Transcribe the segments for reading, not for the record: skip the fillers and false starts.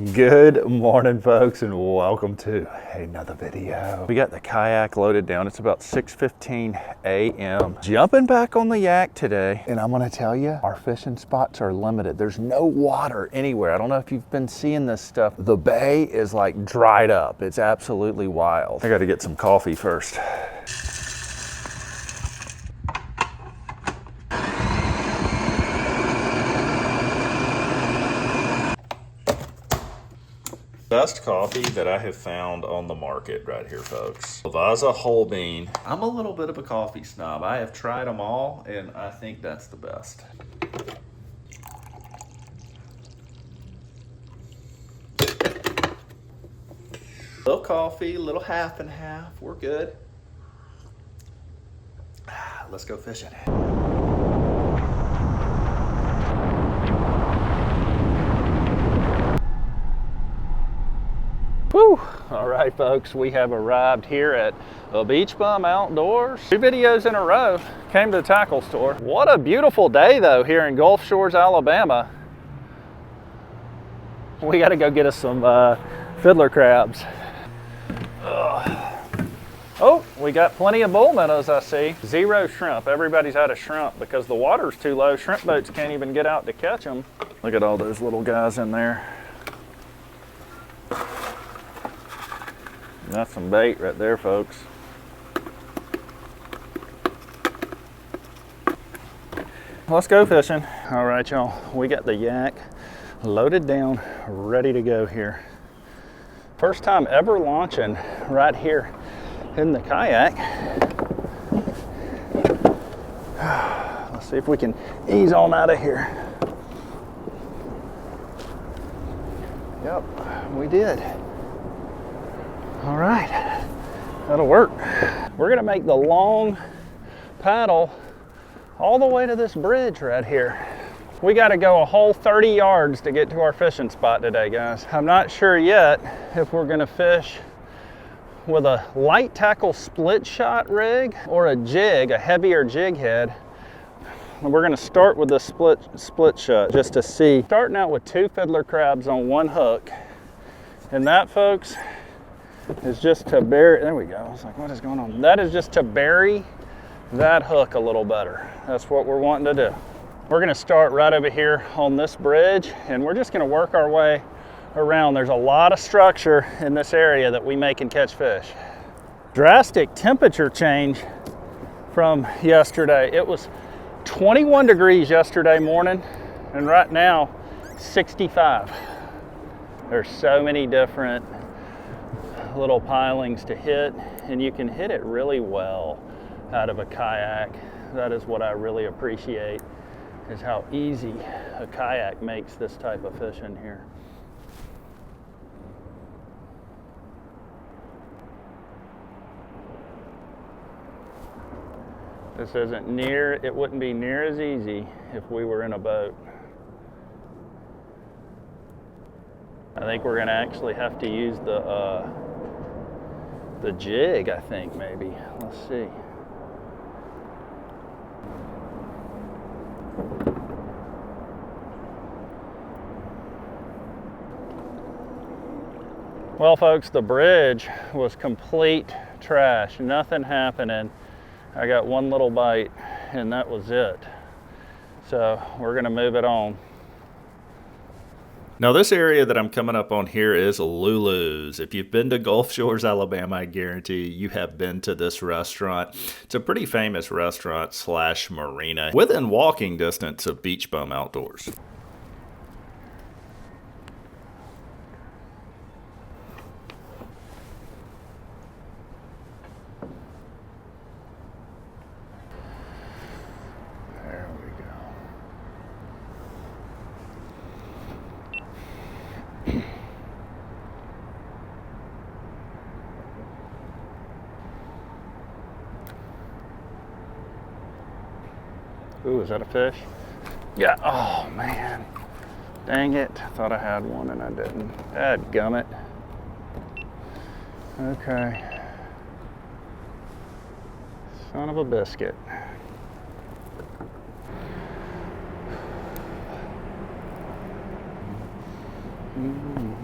Good morning, folks, and welcome to another video. We got the kayak loaded down. It's about 6:15 a.m. Jumping back on the yak today, and I'm gonna tell you, our fishing spots are limited. There's no water anywhere. I don't know if you've been seeing this stuff. The bay is like dried up. It's absolutely wild. I gotta get some coffee first. Best coffee that I have found on the market right here, folks. Lavazza whole bean. I'm a little bit of a coffee snob. I have tried them all, and I think that's the best. Little coffee, little half and half. We're good. Let's go fishing. Whew. All right, folks, we have arrived here at the Beach Bum Outdoors. 2 videos in a row, came to the tackle store. What a beautiful day though here in Gulf Shores, Alabama. We gotta go get us some fiddler crabs. Oh, we got plenty of bull minnows, I see. 0 shrimp. Everybody's out of shrimp because the water's too low. Shrimp boats can't even get out to catch them. Look at all those little guys in there. That's some bait right there, folks. Let's go fishing. All right, y'all, we got the yak loaded down, ready to go here. First time ever launching right here in the kayak. Let's see if we can ease on out of here. Yep, we did. All right, that'll work. We're gonna make the long paddle all the way to this bridge right here. We gotta go a whole 30 yards to get to our fishing spot today, guys. I'm not sure yet if we're gonna fish with a light tackle split shot rig or a jig, a heavier jig head. We're gonna start with the split shot just to see. Starting out with 2 fiddler crabs on 1 hook. And that, folks, is just to bury, there we go. I was like, what is going on? That is just to bury that hook a little better. That's what we're wanting to do. We're gonna start right over here on this bridge, and we're just gonna work our way around. There's a lot of structure in this area that we make and catch fish. Drastic temperature change from yesterday. It was 21 degrees yesterday morning, and right now, 65. There's so many different little pilings to hit, and you can hit it really well out of a kayak. That is what I really appreciate, is how easy a kayak makes this type of fishing here. This isn't near, it wouldn't be near as easy if we were in a boat. I think we're gonna actually have to use the jig, I think, maybe. Let's see. Well, folks, the bridge was complete trash. Nothing happening. I got 1 little bite, and that was it. So we're gonna move it on. Now, this area that I'm coming up on here is Lulu's. If you've been to Gulf Shores, Alabama, I guarantee you have been to this restaurant. It's a pretty famous restaurant slash marina within walking distance of Beach Bum Outdoors. Ooh, is that a fish? Yeah, oh man. Dang it, thought I had one and I didn't. Dadgummit. Okay. Son of a biscuit. Mm-hmm.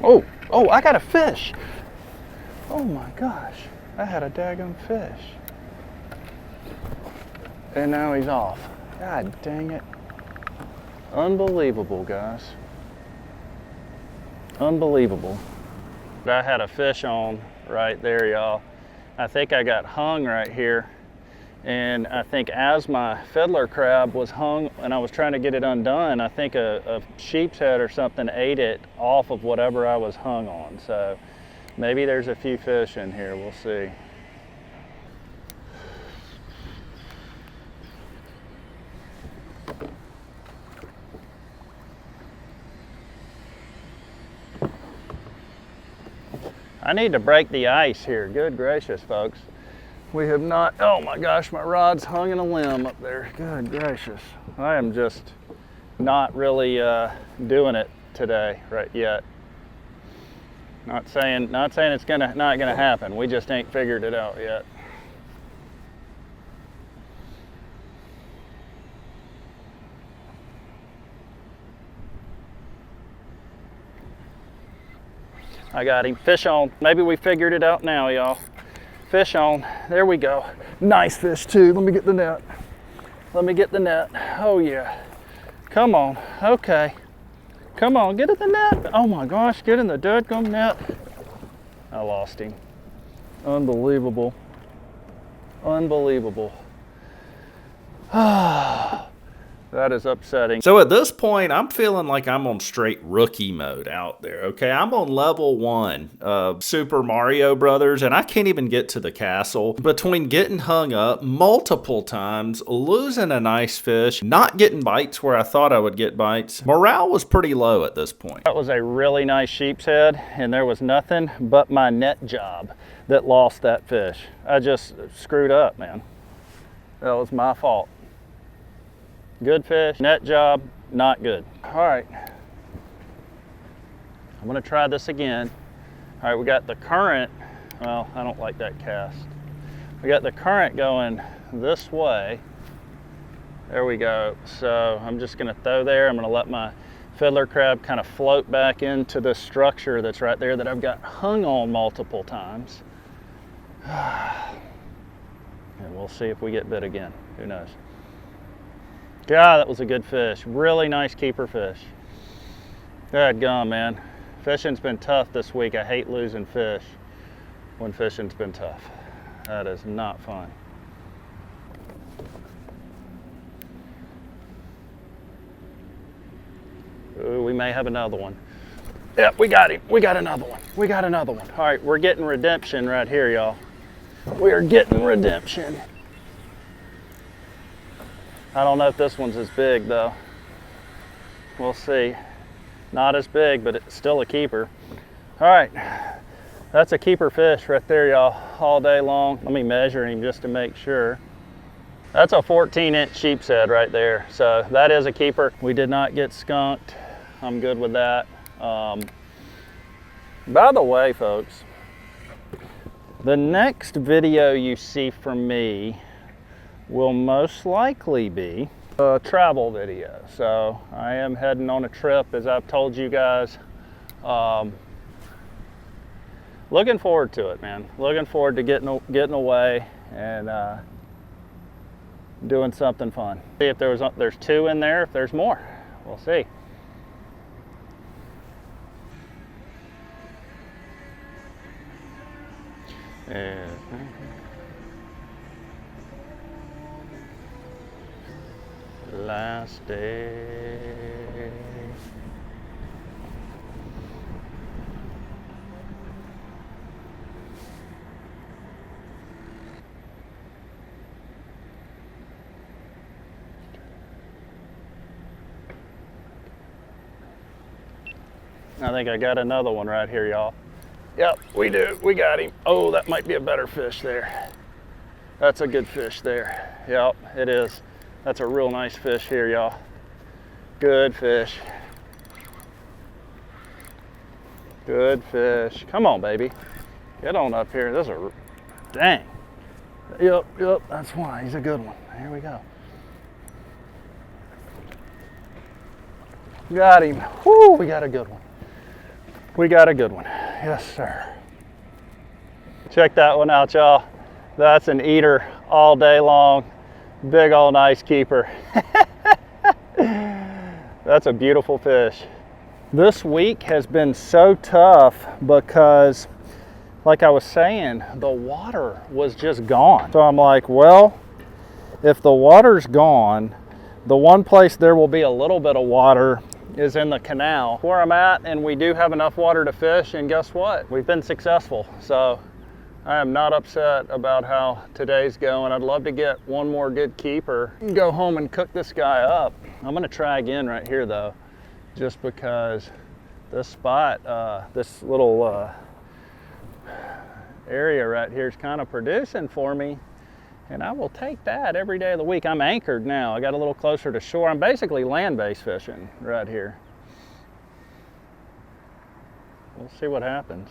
Oh, oh, I got a fish. Oh my gosh, I had a daggum fish. And now he's off. God dang it. Unbelievable, guys. Unbelievable. I had a fish on right there, y'all. I think I got hung right here. And I think as my fiddler crab was hung and I was trying to get it undone, I think a sheepshead or something ate it off of whatever I was hung on. So maybe there's a few fish in here, we'll see. I need to break the ice here. Good gracious, folks. We have not, oh my gosh, my rod's hung in a limb up there. Good gracious. I am just not really doing it today right yet. Not saying it's not gonna happen. We just ain't figured it out yet. I got him. Fish on. Maybe we figured it out now, y'all. Fish on. There we go. Nice fish too. Let me get the net. Let me get the net. Oh yeah. Come on. Okay. Come on. Get in the net. Oh my gosh. Get in the dadgum net. I lost him. Unbelievable. Unbelievable. That is upsetting. So at this point, I'm feeling like I'm on straight rookie mode out there, okay? I'm on level 1 of Super Mario Brothers, and I can't even get to the castle. Between getting hung up multiple times, losing a nice fish, not getting bites where I thought I would get bites, morale was pretty low at this point. That was a really nice sheepshead, and there was nothing but my net job that lost that fish. I just screwed up, man. That was my fault. Good fish, net job, not good. All right, I'm gonna try this again. All right, we got the current, well, I don't like that cast. We got the current going this way. There we go. So I'm just gonna throw there. I'm gonna let my fiddler crab kind of float back into the structure that's right there that I've got hung on multiple times. And we'll see if we get bit again, who knows. God, that was a good fish. Really nice keeper fish. Good gum, man. Fishing's been tough this week. I hate losing fish when fishing's been tough. That is not fun. Ooh, we may have another one. Yep, we got him. We got another one. We got another one. All right, we're getting redemption right here, y'all. We are getting redemption. I don't know if this one's as big though. We'll see. Not as big, but it's still a keeper. All right, that's a keeper fish right there, y'all, all day long. Let me measure him just to make sure. That's a 14-inch sheepshead right there. So that is a keeper. We did not get skunked. I'm good with that. By the way, folks, the next video you see from me will most likely be a travel video. So I am heading on a trip, as I've told you guys. Looking forward to it, man. Looking forward to getting away and doing something fun. See if there's 2 in there. If there's more, we'll see. And last day. I think I got another one right here, y'all. Yep, we do. We got him. Oh, that might be a better fish there. That's a good fish there. Yep, it is. That's a real nice fish here, y'all. Good fish. Good fish. Come on, baby. Get on up here. This is a, dang. Yep, that's why. He's a good one. Here we go. Got him. Whoo, we got a good one. We got a good one. Yes, sir. Check that one out, y'all. That's an eater all day long. Big old nice keeper. That's a beautiful fish. This week has been so tough because, like I was saying, the water was just gone. So I'm like, well, if the water's gone, the one place there will be a little bit of water is in the canal where I'm at, and we do have enough water to fish, and guess what? We've been successful. So I am not upset about how today's going. I'd love to get one more good keeper and go home and cook this guy up. I'm gonna try again right here though, just because this spot, this little area right here is kind of producing for me, and I will take that every day of the week. I'm anchored now. I got a little closer to shore. I'm basically land-based fishing right here. We'll see what happens.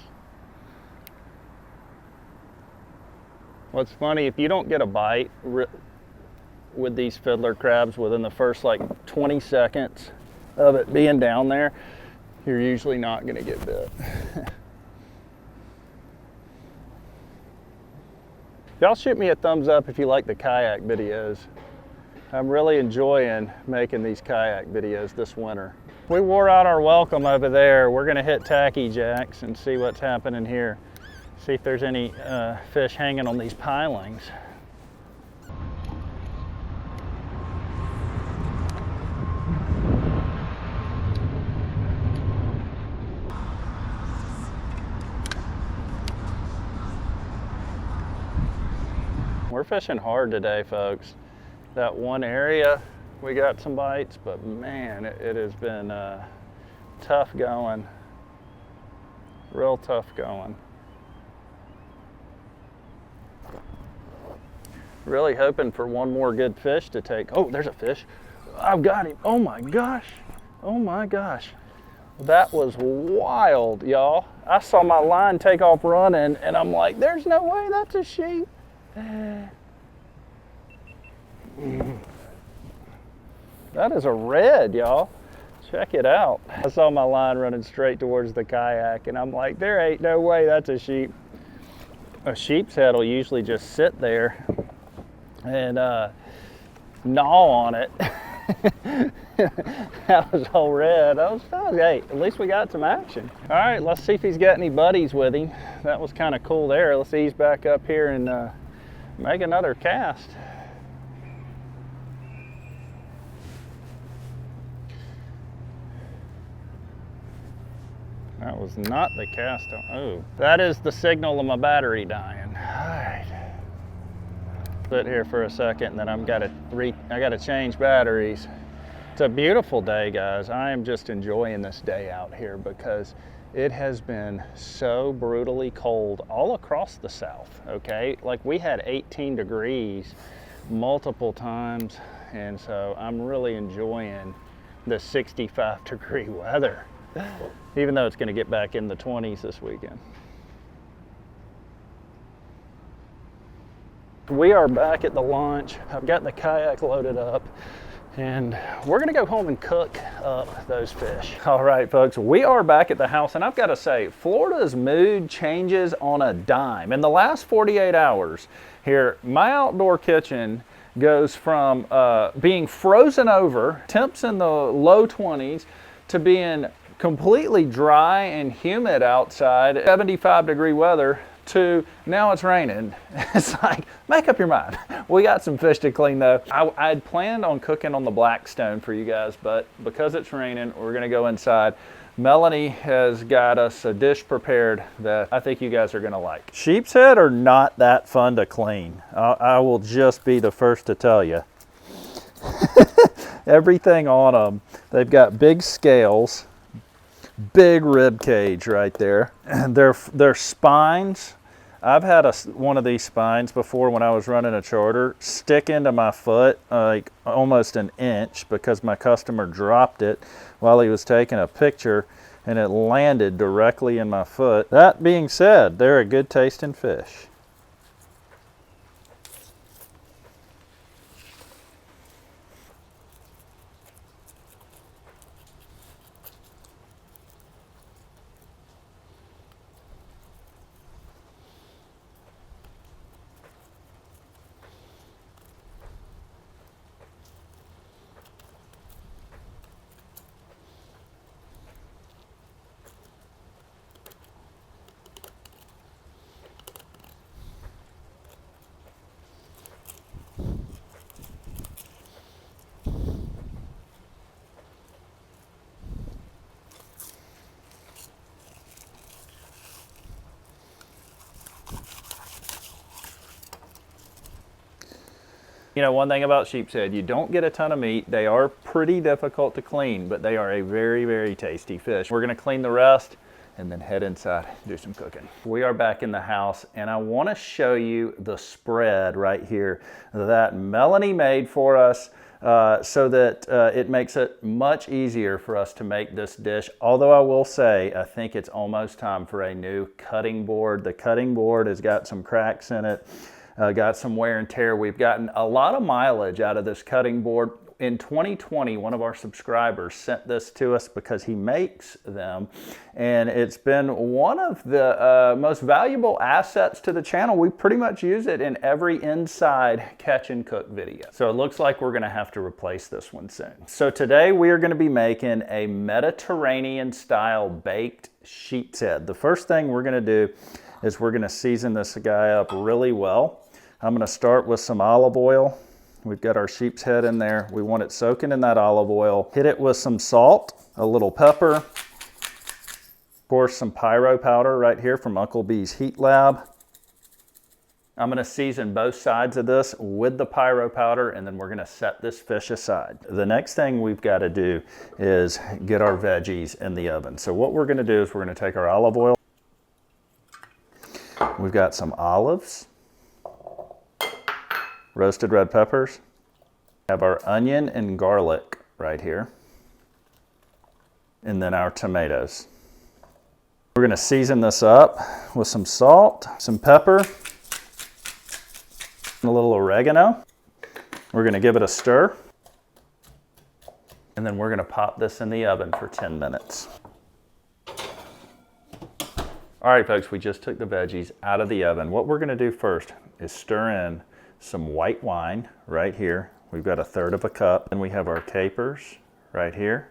What's funny, if you don't get a bite with these fiddler crabs within the first like 20 seconds of it being down there, you're usually not gonna get bit. Y'all shoot me a thumbs up if you like the kayak videos. I'm really enjoying making these kayak videos this winter. We wore out our welcome over there. We're gonna hit tacky jacks and see what's happening here. See if there's any fish hanging on these pilings. We're fishing hard today, folks. That one area, we got some bites, but man, it has been tough going. Real tough going. Really hoping for one more good fish to take. Oh, there's a fish. I've got him. Oh my gosh. Oh my gosh. That was wild, y'all. I saw my line take off running, and I'm like, there's no way that's a sheep. That is a red, y'all. Check it out. I saw my line running straight towards the kayak, and I'm like, there ain't no way that's a sheep. A sheep's head will usually just sit there and gnaw on it. That was all red. Hey, at least we got some action. All right, let's see if he's got any buddies with him. That was kind of cool there. Let's ease back up here and make another cast. That was not the cast. Oh, that is the signal of my battery dying. All right. Sit here for a second, and then I gotta change batteries. It's a beautiful day, guys. I am just enjoying this day out here because it has been so brutally cold all across the South, okay? Like we had 18 degrees multiple times, and so I'm really enjoying the 65-degree weather, even though it's gonna get back in the 20s this weekend. We are back at the launch. I've got the kayak loaded up, and we're gonna go home and cook up those fish. All right, folks, we are back at the house, and I've gotta say, Florida's mood changes on a dime. In the last 48 hours here, my outdoor kitchen goes from being frozen over, temps in the low 20s, to being completely dry and humid outside, 75-degree weather, to now it's raining. It's like, make up your mind. We got some fish to clean though. I had planned on cooking on the Blackstone for you guys, but because it's raining, we're gonna go inside. Melanie has got us a dish prepared that I think you guys are gonna like. Sheepshead are not that fun to clean. I will just be the first to tell you. Everything on them, they've got big scales, Big rib cage right there. And their spines, I've had one of these spines before when I was running a charter stick into my foot like almost an inch because my customer dropped it while he was taking a picture and it landed directly in my foot. That being said, they're a good tasting fish. You know, one thing about sheepshead, you don't get a ton of meat. They are pretty difficult to clean, but they are a very, very tasty fish. We're gonna clean the rest and then head inside, do some cooking. We are back in the house and I wanna show you the spread right here that Melanie made for us so that it makes it much easier for us to make this dish. Although I will say, I think it's almost time for a new cutting board. The cutting board has got some cracks in it. Got some wear and tear. We've gotten a lot of mileage out of this cutting board. In 2020, one of our subscribers sent this to us because he makes them, and it's been one of the most valuable assets to the channel. We pretty much use it in every inside catch and cook video. So it looks like we're gonna have to replace this one soon. So today we are gonna be making a Mediterranean style baked sheepshead. The first thing we're gonna do is we're gonna season this guy up really well. I'm gonna start with some olive oil. We've got our sheep's head in there. We want it soaking in that olive oil. Hit it with some salt, a little pepper, of course some pyro powder right here from Uncle B's Heat Lab. I'm gonna season both sides of this with the pyro powder and then we're gonna set this fish aside. The next thing we've gotta do is get our veggies in the oven. So what we're gonna do is we're gonna take our olive oil. We've got some olives, roasted red peppers, have our onion and garlic right here, and then our tomatoes. We're gonna season this up with some salt, some pepper, and a little oregano. We're gonna give it a stir, and then we're gonna pop this in the oven for 10 minutes. All right, folks, we just took the veggies out of the oven. What we're gonna do first is stir in some white wine right here. We've got 1/3 of a cup. And we have our capers right here.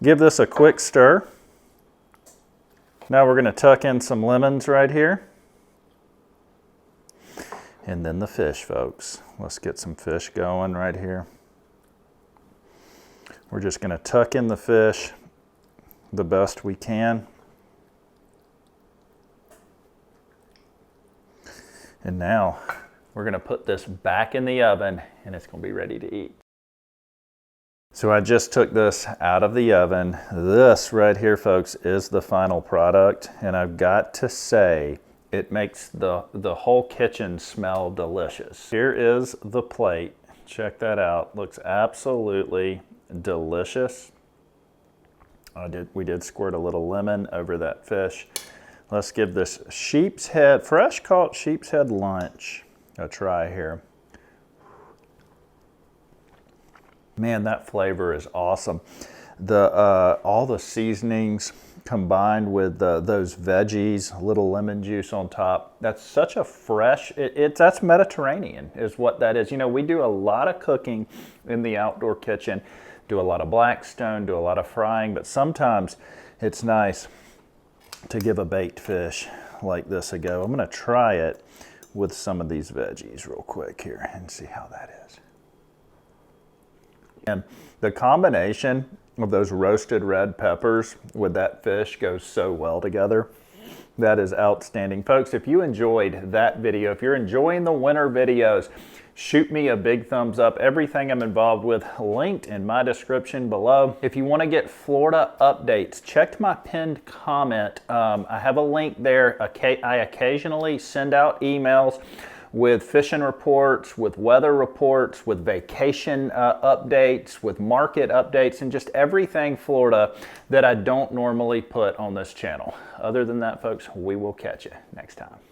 Give this a quick stir. Now we're gonna tuck in some lemons right here. And then the fish, folks. Let's get some fish going right here. We're just gonna tuck in the fish the best we can. And now we're gonna put this back in the oven and it's gonna be ready to eat. So I just took this out of the oven. This right here, folks, is the final product. And I've got to say, it makes the whole kitchen smell delicious. Here is the plate. Check that out. Looks absolutely delicious. We did squirt a little lemon over that fish. Let's give this sheep's head, fresh caught sheep's head lunch, a try here. Man, that flavor is awesome. All the seasonings combined with those veggies, a little lemon juice on top. That's such a fresh, that's Mediterranean is what that is. You know, we do a lot of cooking in the outdoor kitchen, do a lot of Blackstone, do a lot of frying, but sometimes it's nice to give a baked fish like this a go. I'm gonna try it with some of these veggies real quick here and see how that is. And the combination of those roasted red peppers with that fish goes so well together. That is outstanding. Folks, if you enjoyed that video, if you're enjoying the winter videos, shoot me a big thumbs up. Everything I'm involved with linked in my description below. If you want to get Florida updates, check my pinned comment. I have a link there. I occasionally send out emails with fishing reports, with weather reports, with vacation updates, with market updates, and just everything Florida that I don't normally put on this channel. Other than that, folks, we will catch you next time.